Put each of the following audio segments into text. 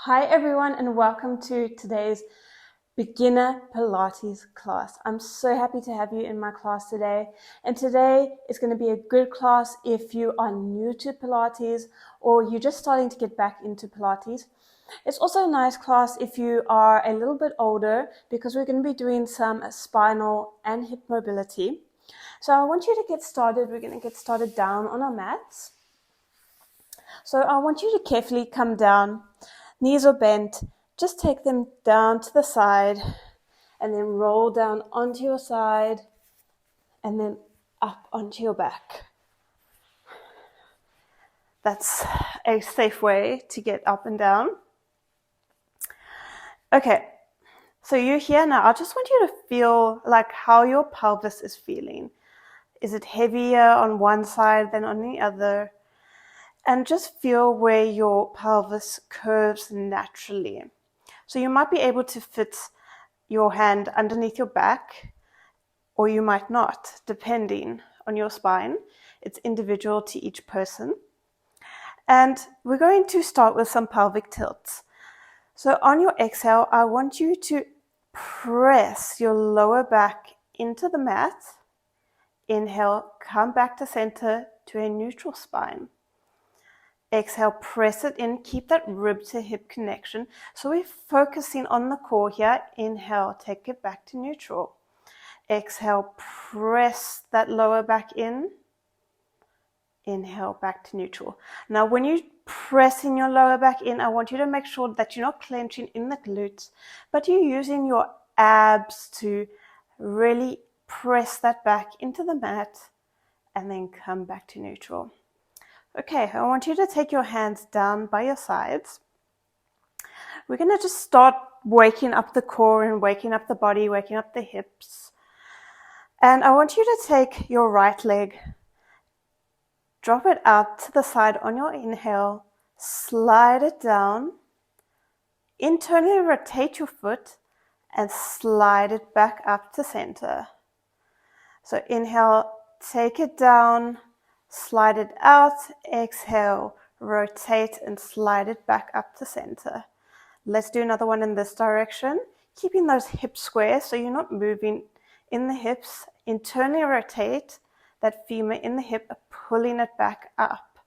Hi everyone and welcome to today's beginner Pilates class. I'm so happy to have you in my class today, and today is going to be a good class if you are new to Pilates or you're just starting to get back into Pilates. It's also a nice class if you are a little bit older because we're going to be doing some spinal and hip mobility. So I want you to get started. We're going to get started down on our mats. So I want you to carefully come down. Knees are bent, just take them down to the side and then roll down onto your side and then up onto your back. That's a safe way to get up and down. Okay, so you're here now. I just want you to feel like how your pelvis is feeling. Is it heavier on one side than on the other? And just feel where your pelvis curves naturally. So you might be able to fit your hand underneath your back, or you might not, depending on your spine. It's individual to each person. And we're going to start with some pelvic tilts. So on your exhale, I want you to press your lower back into the mat. Inhale, come back to center to a neutral spine. Exhale, press it in, keep that rib to hip connection. So we're focusing on the core here. Inhale, take it back to neutral. Exhale, press that lower back in. Inhale, back to neutral. Now when you press in your lower back in, I want you to make sure that you're not clenching in the glutes, but you're using your abs to really press that back into the mat and then come back to neutral. Okay, I want you to take your hands down by your sides. We're going to just start waking up the core and waking up the body, waking up the hips. And I want you to take your right leg, drop it out to the side on your inhale, slide it down, internally rotate your foot and slide it back up to center. So inhale, take it down, slide it out, exhale, rotate and slide it back up to center. Let's do another one in this direction, keeping those hips square so you're not moving in the hips. Internally rotate that femur in the hip, pulling it back up.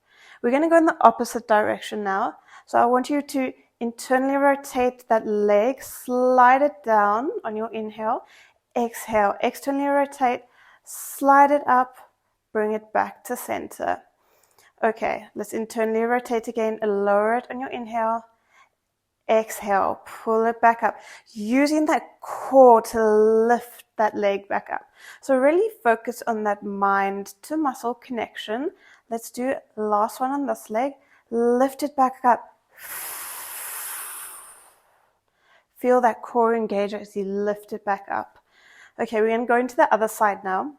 We're going to go in the opposite direction now. So I want you to internally rotate that leg, slide it down on your inhale, exhale, externally rotate, slide it up, bring it back to center. Okay, let's internally rotate again, lower it on your inhale, exhale, pull it back up, using that core to lift that leg back up. So really focus on that mind to muscle connection. Let's do the last one on this leg, lift it back up. Feel that core engage as you lift it back up. Okay, we're going to go into the other side now.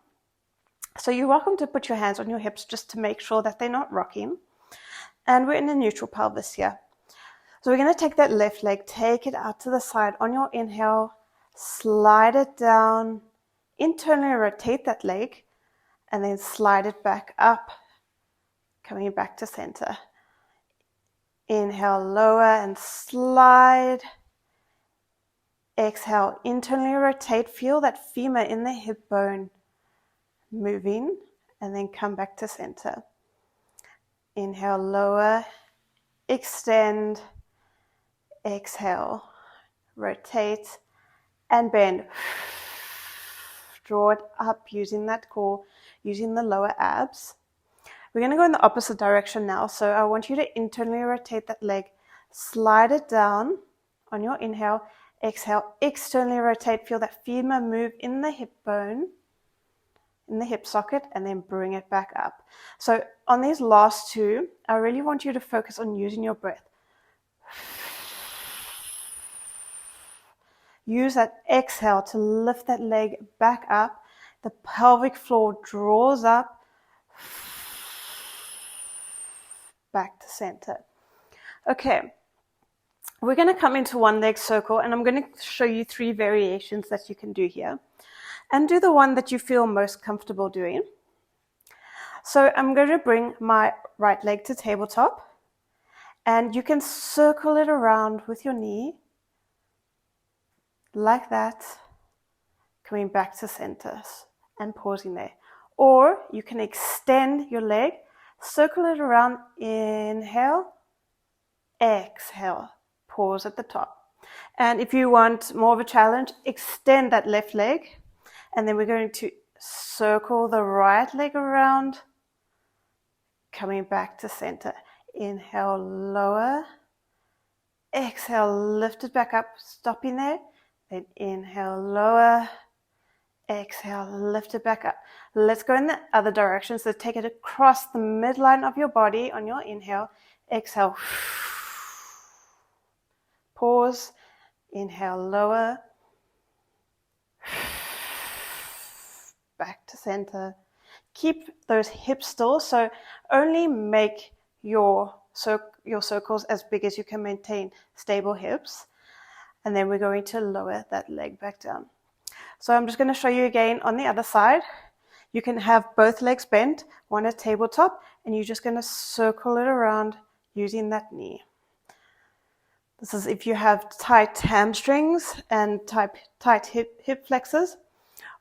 So you're welcome to put your hands on your hips just to make sure that they're not rocking. And we're in a neutral pelvis here. So we're going to take that left leg, take it out to the side on your inhale, slide it down, internally rotate that leg, and then slide it back up, coming back to center. Inhale, lower and slide. Exhale, internally rotate, feel that femur in the hip bone moving, and then come back to center. Inhale, lower, extend, exhale, rotate, and bend. Draw it up using that core, using the lower abs. We're going to go in the opposite direction now. So I want you to internally rotate that leg, slide it down on your inhale, exhale, externally rotate, feel that femur move in the hip bone, in the hip socket, and then bring it back up. So on these last two, I really want you to focus on using your breath. Use that exhale to lift that leg back up. The pelvic floor draws up, back to center. Okay, we're going to come into one leg circle, and I'm going to show you 3 variations that you can do here. And do the one that you feel most comfortable doing. So I'm going to bring my right leg to tabletop, And you can circle it around with your knee, like that, coming back to center and pausing there. Or you can extend your leg, circle it around, inhale, exhale, pause at the top. And if you want more of a challenge, extend that left leg, and then we're going to circle the right leg around, coming back to center. Inhale, lower, exhale, lift it back up, stopping there, then inhale, lower, exhale, lift it back up. Let's go in the other direction. So take it across the midline of your body on your inhale. Exhale. Pause. Inhale, lower. Back to center. Keep those hips still. So only make your circles as big as you can maintain stable hips. And then we're going to lower that leg back down. So I'm just going to show you again on the other side. You can have both legs bent, one at tabletop, and you're just going to circle it around using that knee. This is if you have tight hamstrings and tight hip flexors,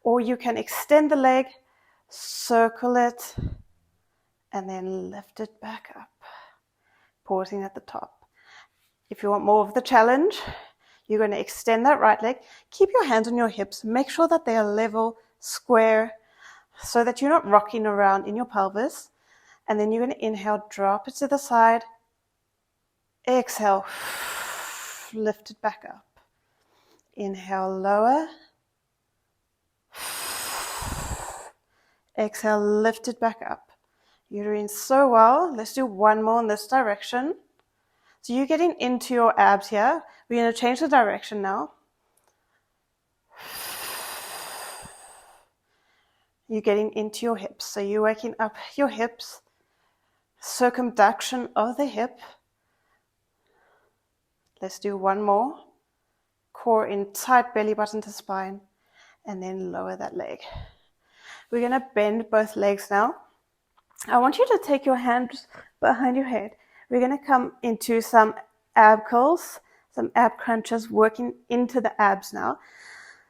or you can extend the leg, circle it, and then lift it back up, pausing at the top. If you want more of the challenge, you're going to extend that right leg. Keep your hands on your hips. Make sure that they are level, square, so that you're not rocking around in your pelvis. And then you're going to inhale, drop it to the side. Exhale, lift it back up. Inhale, lower. Exhale, lift it back up. You're doing so well. Let's do one more in this direction. So you're getting into your abs here. We're going to change the direction now. You're getting into your hips. So you're waking up your hips, circumduction of the hip. Let's do one more. Core in tight, belly button to spine, and then lower that leg. We're going to bend both legs now. I want you to take your hands behind your head. We're going to come into some ab curls, some ab crunches, working into the abs now.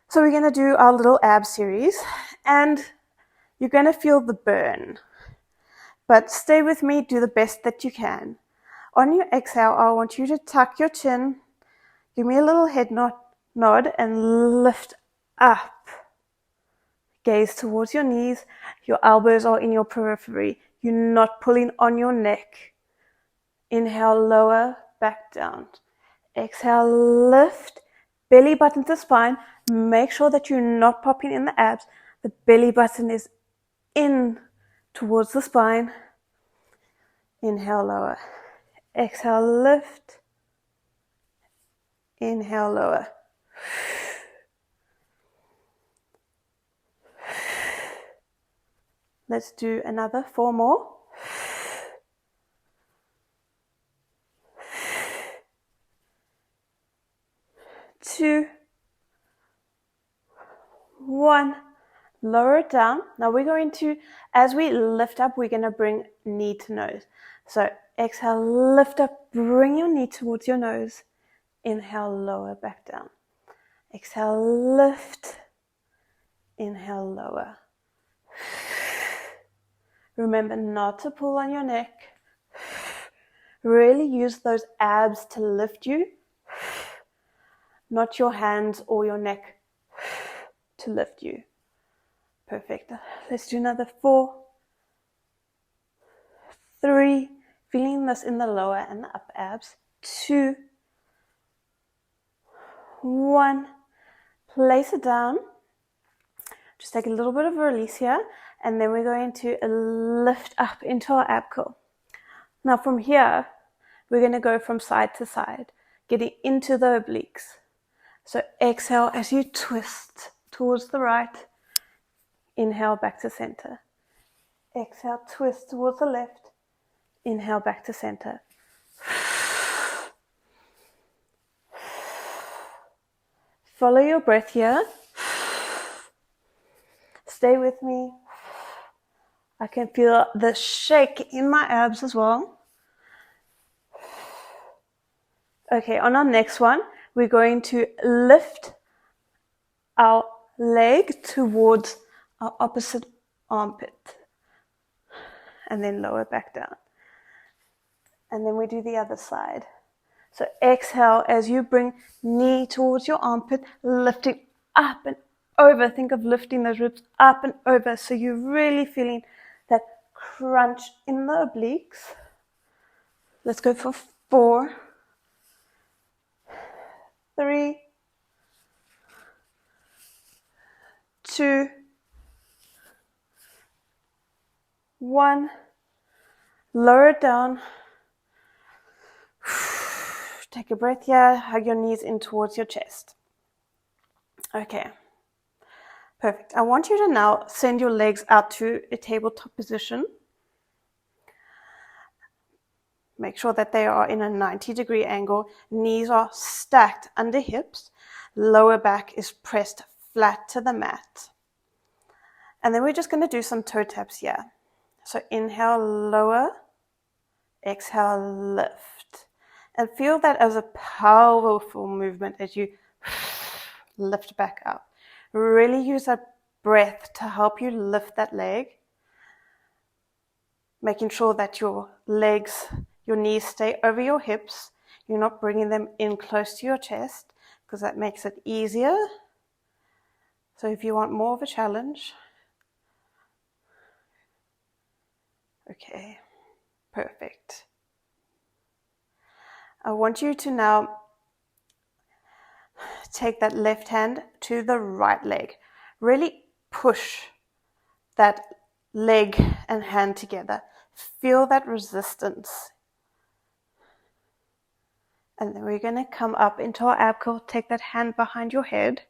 So we're going to do our little ab series, and you're going to feel the burn. But stay with me, do the best that you can. On your exhale, I want you to tuck your chin, give me a little head nod, and lift up. Gaze towards your knees. Your elbows are in your periphery. You're not pulling on your neck. Inhale, lower, back down. Exhale, lift, belly button to spine. Make sure that you're not popping in the abs. The belly button is in towards the spine. Inhale, lower. Exhale, lift. Inhale, lower. Let's do another 4 more. 2, 1. Lower it down. Now we're going to, as we lift up, we're going to bring knee to nose. So exhale, lift up, bring your knee towards your nose. Inhale, lower, back down. Exhale, lift. Inhale, lower. Remember not to pull on your neck. Really use those abs to lift you, not your hands or your neck to lift you. Perfect. Let's do another 4, 3, feeling this in the lower and the upper abs. 2, 1. Place it down. Just take a little bit of a release here, and then we're going to lift up into our ab curl. Now from here, we're going to go from side to side, getting into the obliques. So exhale as you twist towards the right. Inhale, back to center. Exhale, twist towards the left. Inhale, back to center. Follow your breath here. Stay with me. I can feel the shake in my abs as well. Okay, on our next one, we're going to lift our leg towards our opposite armpit and then lower back down. And then we do the other side. So exhale as you bring knee towards your armpit, lifting up and over. Think of lifting those ribs up and over. So you're really feeling that crunch in the obliques. Let's go for 4, 3, 2, 1. Lower it down. Take a breath here. Hug your knees in towards your chest. Okay. Perfect. I want you to now send your legs out to a tabletop position. Make sure that they are in a 90-degree angle. Knees are stacked under hips. Lower back is pressed flat to the mat. And then we're just going to do some toe taps here. So inhale, lower. Exhale, lift. And feel that as a powerful movement as you lift back up. Really use that breath to help you lift that leg. Making sure that your legs, your knees stay over your hips. You're not bringing them in close to your chest because that makes it easier. So if you want more of a challenge. Okay, perfect. I want you to now take that left hand to the right leg. Really push that leg and hand together. Feel that resistance. And then we're going to come up into our ab curl. Take that hand behind your head.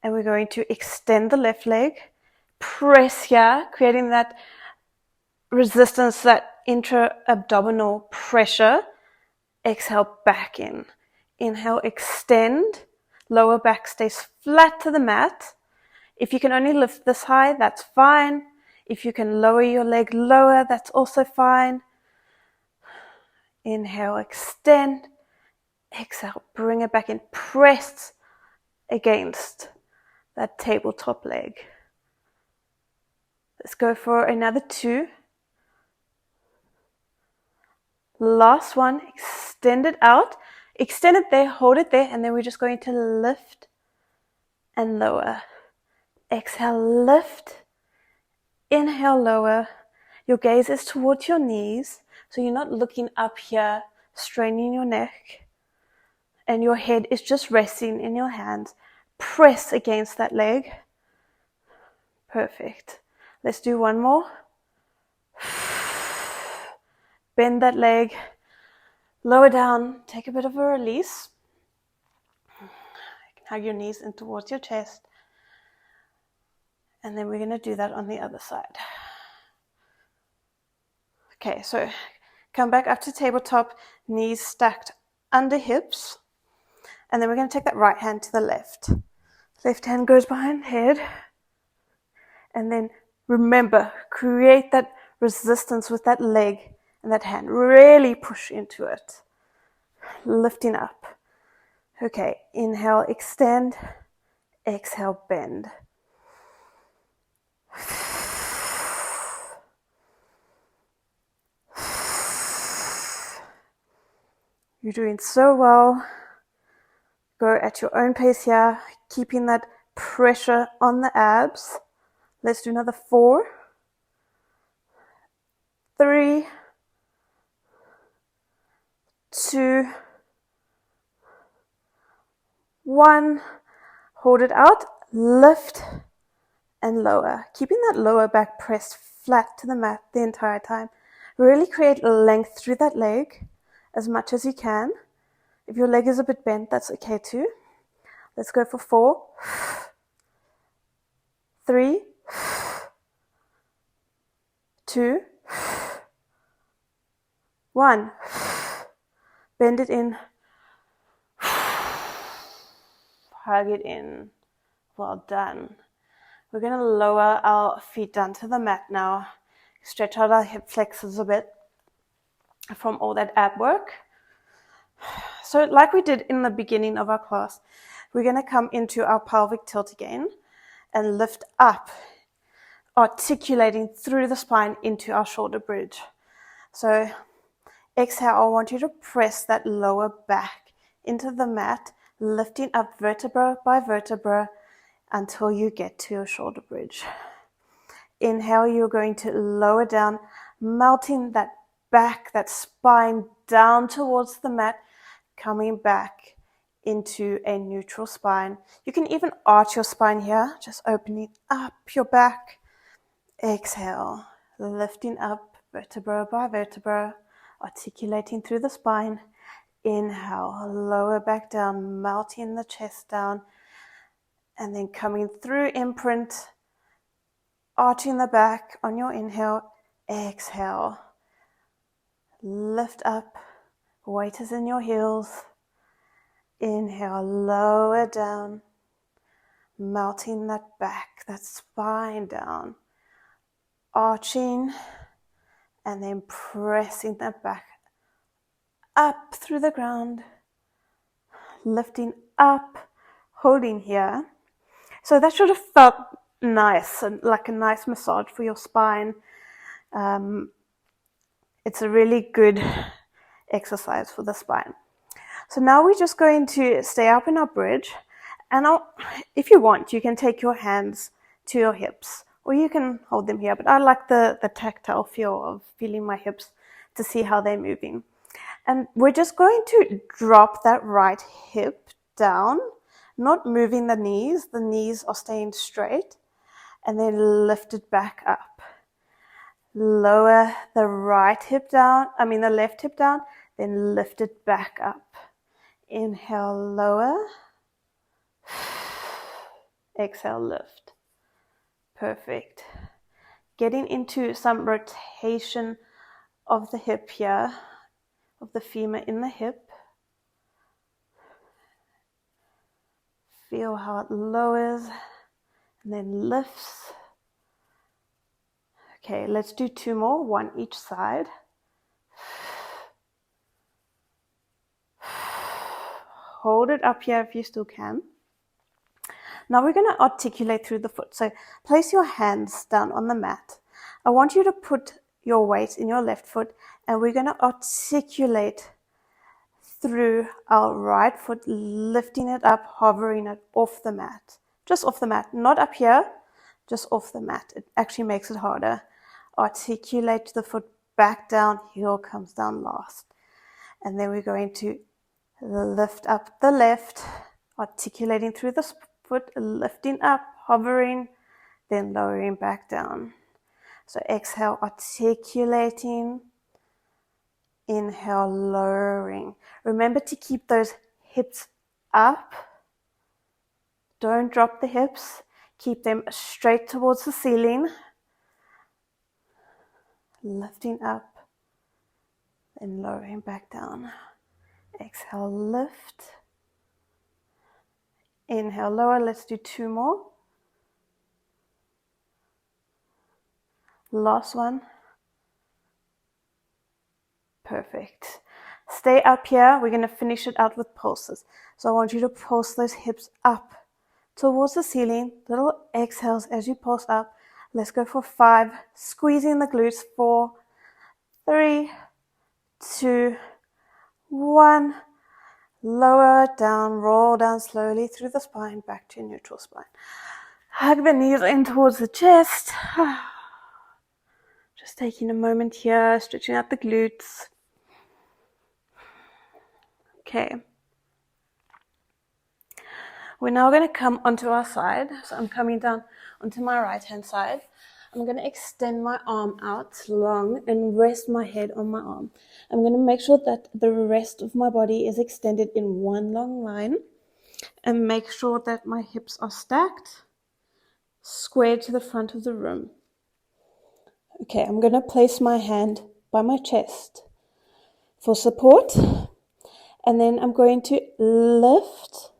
And we're going to extend the left leg. Press here, creating that resistance, that intra-abdominal pressure. Exhale, back in. Inhale, extend. Lower back stays flat to the mat. If you can only lift this high, that's fine. If you can lower your leg lower, that's also fine. Inhale, extend. Exhale, bring it back in. Press against that tabletop leg. Let's go for another 2. Last one, extend it out. Extend it there, hold it there, and then we're just going to lift and lower. Exhale, lift. Inhale, lower. Your gaze is towards your knees, so you're not looking up here, straining your neck. And your head is just resting in your hands. Press against that leg. Perfect. Let's do one more. Bend that leg. Lower down. Take a bit of a release. Hug your knees in towards your chest. And then we're going to do that on the other side. Okay, so come back up to tabletop. Knees stacked under hips. And then we're going to take that right hand to the left. Left hand goes behind head. And then remember, create that resistance with that leg and that hand. Really push into it. Lifting up. Okay, inhale, extend. Exhale, bend. You're doing so well. Go at your own pace here, keeping that pressure on the abs. Let's do another 4, 3, 2, 1. Hold it out, lift and lower. Keeping that lower back pressed flat to the mat the entire time. Really create length through that leg as much as you can. If your leg is a bit bent, that's okay too. Let's go for 4, 3, 2, 1. Bend it in. Hug it in. Well done. We're going to lower our feet down to the mat now. Stretch out our hip flexors a bit from all that ab work. So like we did in the beginning of our class, we're going to come into our pelvic tilt again and lift up, articulating through the spine into our shoulder bridge. So exhale, I want you to press that lower back into the mat, lifting up vertebra by vertebra until you get to your shoulder bridge. Inhale, you're going to lower down, melting that back, that spine down towards the mat, coming back into a neutral spine. You can even arch your spine here, just opening up your back. Exhale, lifting up vertebra by vertebra, articulating through the spine. Inhale, lower back down, melting the chest down, and then coming through imprint, arching the back on your inhale. Exhale, lift up, weight is in your heels. Inhale, lower down, melting that back, that spine down, arching, and then pressing that back up through the ground, lifting up, holding here. So that should have felt nice, and like a nice massage for your spine. It's a really good exercise for the spine. So now we're just going to stay up in our bridge, and if you want, you can take your hands to your hips, or you can hold them here, but I like the tactile feel of feeling my hips to see how they're moving. And we're just going to drop that right hip down, not moving the knees are staying straight, and then lift it back up. Lower the left hip down, then lift it back up. Inhale, lower. Exhale, lift. Perfect. Getting into some rotation of the hip here, of the femur in the hip. Feel how it lowers and then lifts. Okay, let's do 2 more, 1 each side. Hold it up here if you still can. Now we're going to articulate through the foot. So place your hands down on the mat. I want you to put your weight in your left foot, and we're going to articulate through our right foot, lifting it up, hovering it off the mat. Just off the mat, not up here, just off the mat. It actually makes it harder. Articulate the foot back down, heel comes down last. And then we're going to lift up the left, articulating through the foot, lifting up, hovering, then lowering back down. So exhale, articulating. Inhale, lowering. Remember to keep those hips up. Don't drop the hips. Keep them straight towards the ceiling. Lifting up and lowering back down. Exhale, lift. Inhale, lower. Let's do 2 more. Last one. Perfect. Stay up here. We're going to finish it out with pulses. So I want you to pulse those hips up towards the ceiling. Little exhales as you pulse up. Let's go for 5. Squeezing the glutes. 4, 3, 2, 1. Lower down, roll down slowly through the spine, back to neutral spine. Hug the knees in towards the chest. Just taking a moment here, stretching out the glutes. Okay. We're now going to come onto our side. So I'm coming down onto my right hand side. I'm going to extend my arm out long and rest my head on my arm. I'm going to make sure that the rest of my body is extended in one long line, and make sure that my hips are stacked, squared to the front of the room. Okay, I'm going to place my hand by my chest for support, and then I'm going to lift.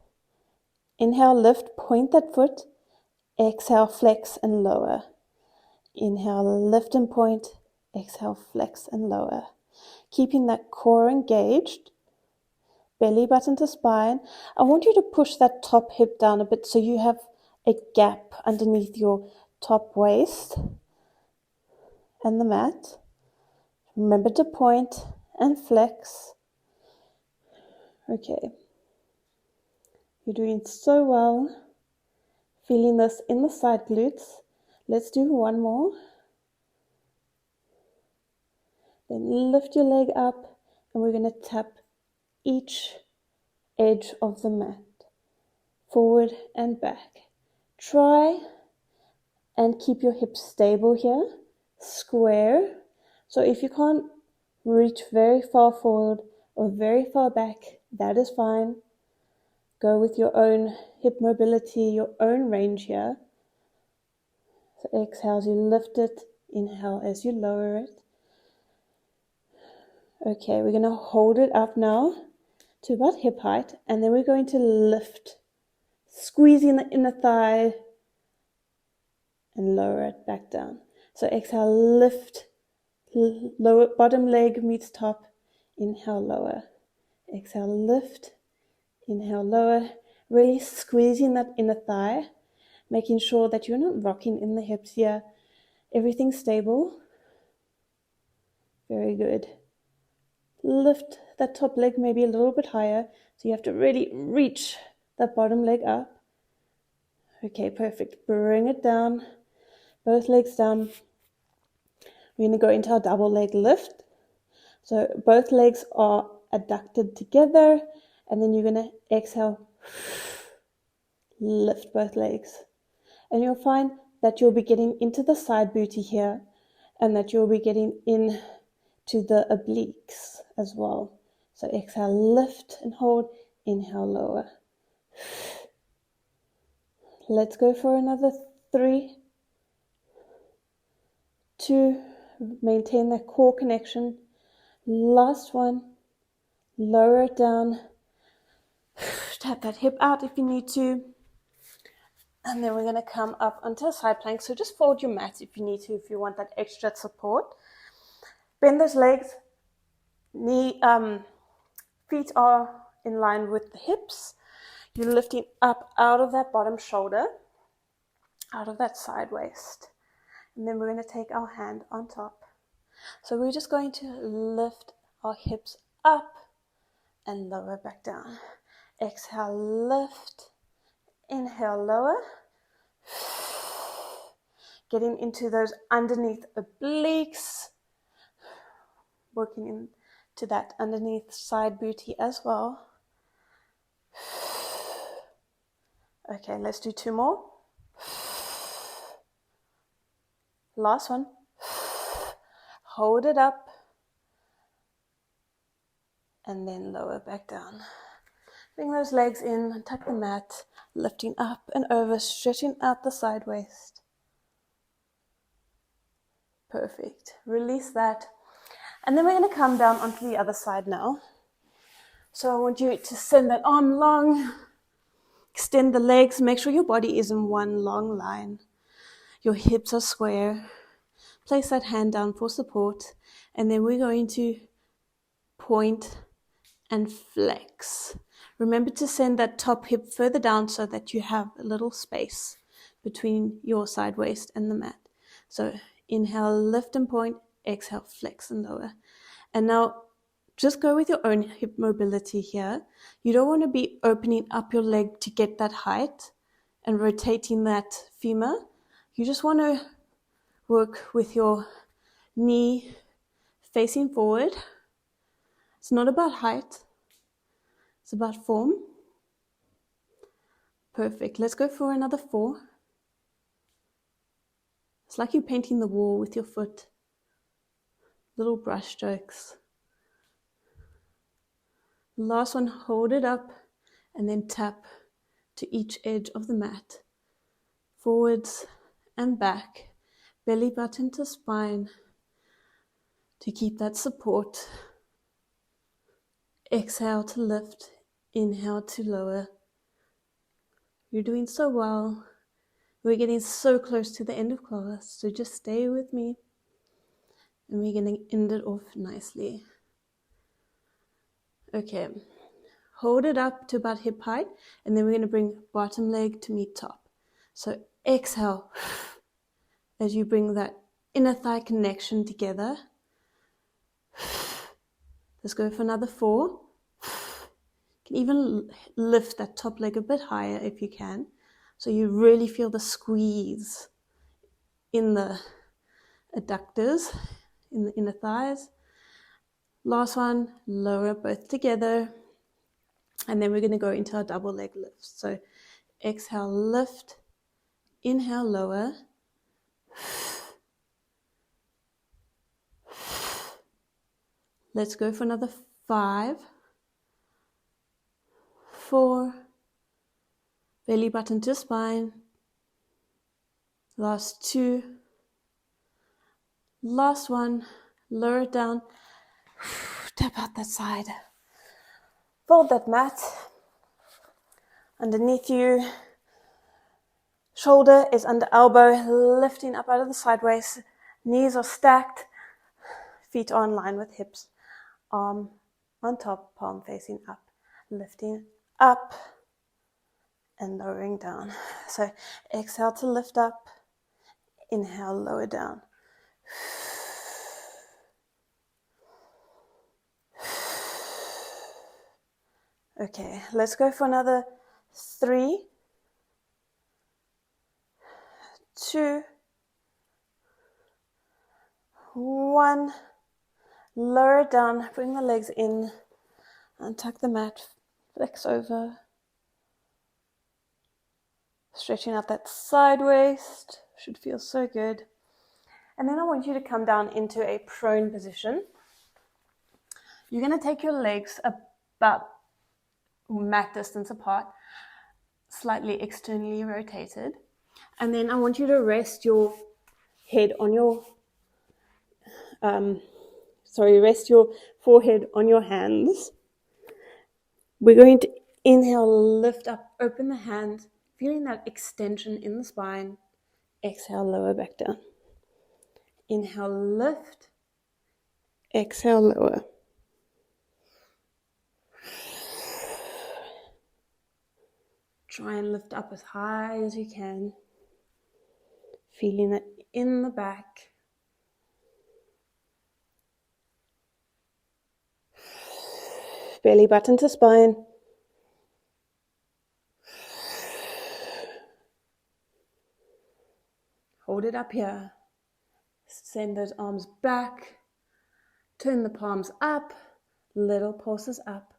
Inhale, lift, point that foot. Exhale, flex and lower. Inhale, lift and point. Exhale, flex and lower. Keeping that core engaged. belly button to spine. I want you to push that top hip down a bit so you have a gap underneath your top waist and the mat. Remember to point and flex. Okay. You're doing so well. Feeling this in the side glutes. Let's do one more. Then lift your leg up and we're going to tap each edge of the mat, forward and back. Try and keep your hips stable here, square. So if you can't reach very far forward or very far back, that is fine. Go with your own hip mobility, your own range here. So exhale as you lift it, inhale as you lower it. Okay, we're going to hold it up now to about hip height, and then we're going to lift, squeezing the inner thigh and lower it back down. So exhale, lift, lower, bottom leg meets top, inhale, lower. Exhale, lift, inhale, lower, really squeezing that inner thigh, making sure that you're not rocking in the hips here. Everything's stable. Very good. Lift that top leg maybe a little bit higher, so you have to really reach that bottom leg up. Okay, perfect. Bring it down, both legs down. We're going to go into our double leg lift. So both legs are adducted together, and then you're going to exhale, lift both legs. And you'll find that you'll be getting into the side booty here, and that you'll be getting in to the obliques as well. So exhale, lift and hold, inhale, lower. Let's go for another 3, 2, maintain that core connection. Last one, lower it down, tap that hip out if you need to. And then we're going to come up onto a side plank. So just fold your mat if you need to, if you want that extra support. Bend those legs. Feet are in line with the hips. You're lifting up out of that bottom shoulder, out of that side waist. And then we're going to take our hand on top. So we're just going to lift our hips up and lower back down. Exhale, lift. Inhale, lower. Getting into those underneath obliques. Working into that underneath side booty as well. Okay, let's do 2 more. Last one. Hold it up. And then lower back down. Bring those legs in, tuck the mat, lifting up and over, stretching out the side waist. Perfect. Release that. And then we're going to come down onto the other side now. So I want you to send that arm long, extend the legs, make sure your body is in one long line. Your hips are square. Place that hand down for support. And then we're going to point and flex. Remember to send that top hip further down so that you have a little space between your side waist and the mat. So inhale, lift and point, exhale, flex and lower. And now just go with your own hip mobility here. You don't want to be opening up your leg to get that height and rotating that femur. You just want to work with your knee facing forward. It's not about height. It's about form. Perfect. Let's go for another 4. It's like you're painting the wall with your foot. Little brush strokes. Last one, hold it up and then tap to each edge of the mat. Forwards and back. Belly button to spine to keep that support. Exhale to lift. Inhale to lower. You're doing so well. We're getting so close to the end of class, so just stay with me. And we're going to end it off nicely. Okay, Hold it up to about hip height, and then we're going to bring bottom leg to meet top. So exhale as you bring that inner thigh connection together. Let's go for another 4. You can even lift that top leg a bit higher if you can, so you really feel the squeeze in the adductors, in the inner thighs. Last one, lower both together, and then we're going to go into our double leg lifts. So exhale, lift, inhale, lower. Let's go for another 5, 4, belly button to spine. Last 2. Last one, lower it down. Tap out that side. Fold that mat underneath you. Shoulder is under elbow, lifting up out of the sideways. Knees are stacked. Feet are in line with hips. Arm on top, palm facing up. Lifting up and lowering down. So exhale to lift up. Inhale, lower down. Okay, let's go for another 3, 2, 1. Lower it down, bring the legs in, and tuck the mat, flex over. Stretching out that side waist, should feel so good. And then I want you to come down into a prone position. You're going to take your legs about mat distance apart, slightly externally rotated. And then I want you to rest your head on your, rest your forehead on your hands. We're going to inhale, lift up, open the hands, feeling that extension in the spine. Exhale, lower back down. Inhale, lift. Exhale, lower. Try and lift up as high as you can. Feeling it in the back. Belly button to spine. Hold it up here. Send those arms back. Turn the palms up. Little pulses up.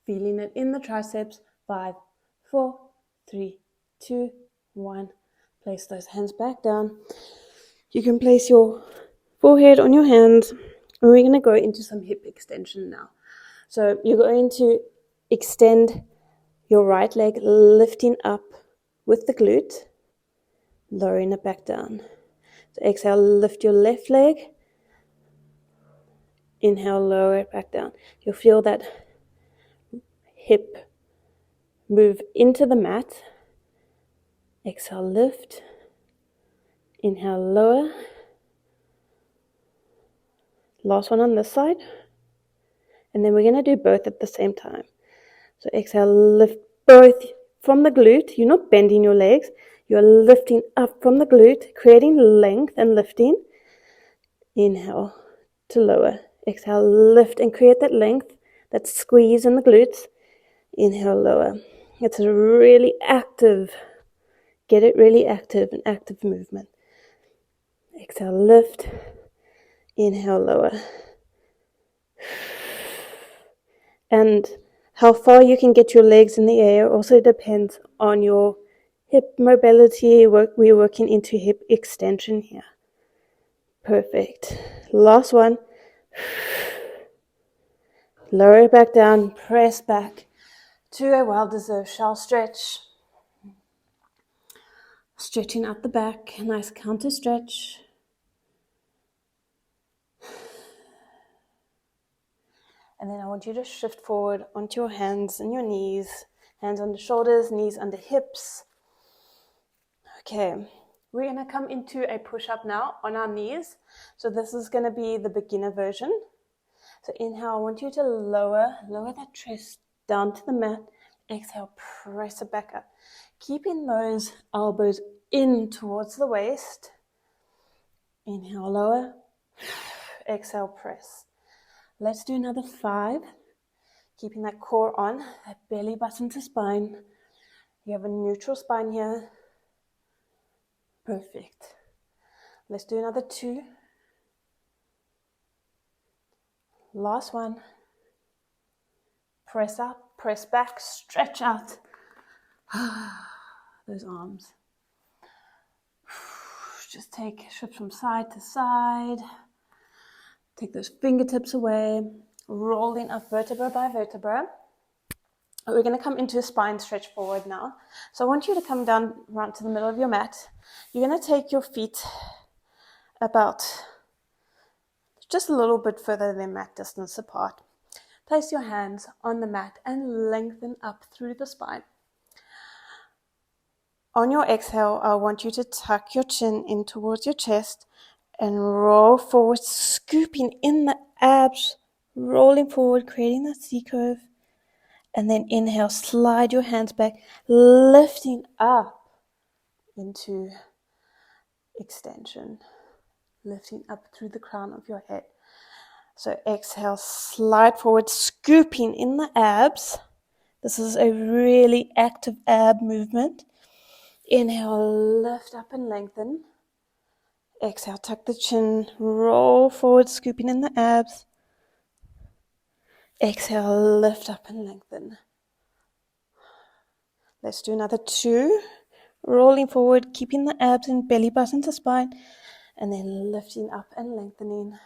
Feeling it in the triceps. 5, 4, 3, 2, 1. Place those hands back down. You can place your forehead on your hands. And we're going to go into some hip extension now. So you're going to extend your right leg, lifting up with the glute, lowering it back down. So exhale, lift your left leg. Inhale, lower it back down. You'll feel that hip move into the mat. Exhale, lift. Inhale, lower. Last one on this side. And then we're going to do both at the same time. So exhale, lift both from the glute. You're not bending your legs. You're lifting up from the glute, creating length and lifting. Inhale to lower. Exhale, lift and create that length, that squeeze in the glutes. Inhale, lower. It's a really active, get it really active, an active movement. Exhale, lift. Inhale, lower. And how far you can get your legs in the air also depends on your hip mobility. We're working into hip extension here. Perfect. Last one. Lower it back down, press back to a well-deserved shell stretch. Stretching out the back, nice counter stretch. And then I want you to shift forward onto your hands and your knees. Hands under shoulders, knees under hips. Okay, We're going to come into a push-up now on our knees. So this is going to be the beginner version. So inhale, I want you to lower that chest down to the mat. Exhale, press it back up. Keeping those elbows in towards the waist. Inhale, lower. Exhale, press. Let's do another 5. Keeping that core on, that belly button to spine. You have a neutral spine here. Perfect. Let's do another 2. Last one. Press up, press back, stretch out. Those arms. Just take shifts from side to side. Take those fingertips away. Rolling up vertebra by vertebra. We're going to come into a spine stretch forward now. So I want you to come down right to the middle of your mat. You're going to take your feet about just a little bit further than mat distance apart. Place your hands on the mat and lengthen up through the spine. On your exhale, I want you to tuck your chin in towards your chest and roll forward, scooping in the abs, rolling forward, creating that C curve. And then inhale, slide your hands back, lifting up into extension, lifting up through the crown of your head. So exhale, slide forward, scooping in the abs. This is a really active ab movement. Inhale, lift up and lengthen. Exhale, tuck the chin, roll forward, scooping in the abs. Exhale, lift up and lengthen. Let's do another 2. Rolling forward, keeping the abs and belly button to spine. And then lifting up and lengthening.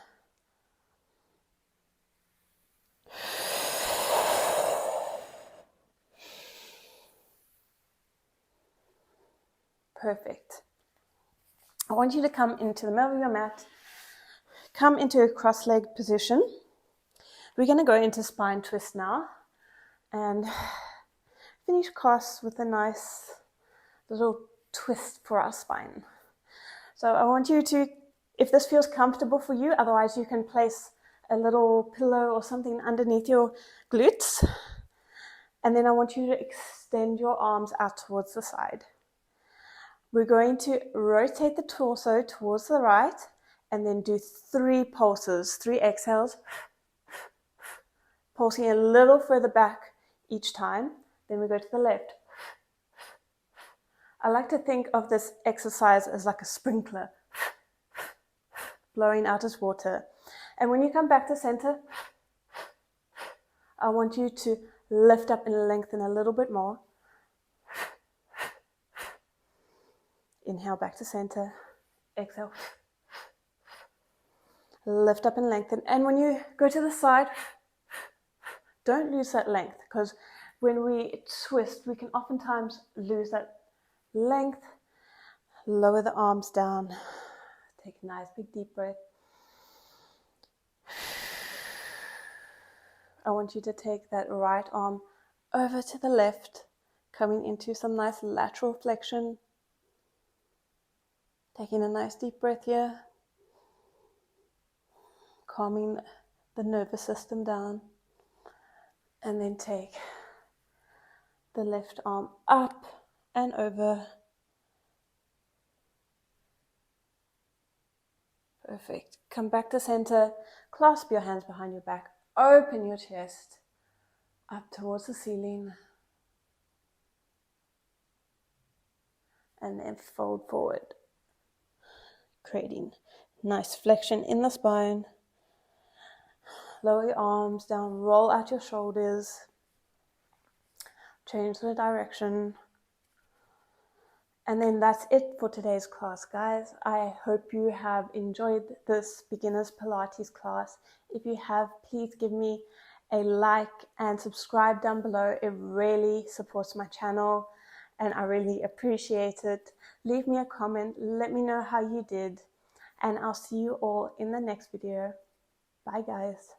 Perfect. I want you to come into the middle of your mat. Come into a cross-legged position. We're going to go into spine twist now. And finish class with a nice little twist for our spine. So I want you to, if this feels comfortable for you, otherwise you can place a little pillow or something underneath your glutes. And then I want you to extend your arms out towards the side. We're going to rotate the torso towards the right and then do 3 pulses, 3 exhales, pulsing a little further back each time. Then we go to the left. I like to think of this exercise as like a sprinkler, blowing out its water. And when you come back to center, I want you to lift up and lengthen a little bit more. Inhale back to center. Exhale. Lift up and lengthen. And when you go to the side, don't lose that length, because when we twist, we can oftentimes lose that length. Lower the arms down. Take a nice big deep breath. I want you to take that right arm over to the left, coming into some nice lateral flexion. Taking a nice deep breath here. Calming the nervous system down. And then take the left arm up and over. Perfect. Come back to center. Clasp your hands behind your back. Open your chest up towards the ceiling. And then fold forward. Creating nice flexion in the spine. Lower your arms down, roll out your shoulders. Change the direction. And then that's it for today's class, guys. I hope you have enjoyed this beginner's Pilates class. If you have, please give me a like and subscribe down below. It really supports my channel and I really appreciate it. Leave me a comment, let me know how you did, and I'll see you all in the next video. Bye, guys.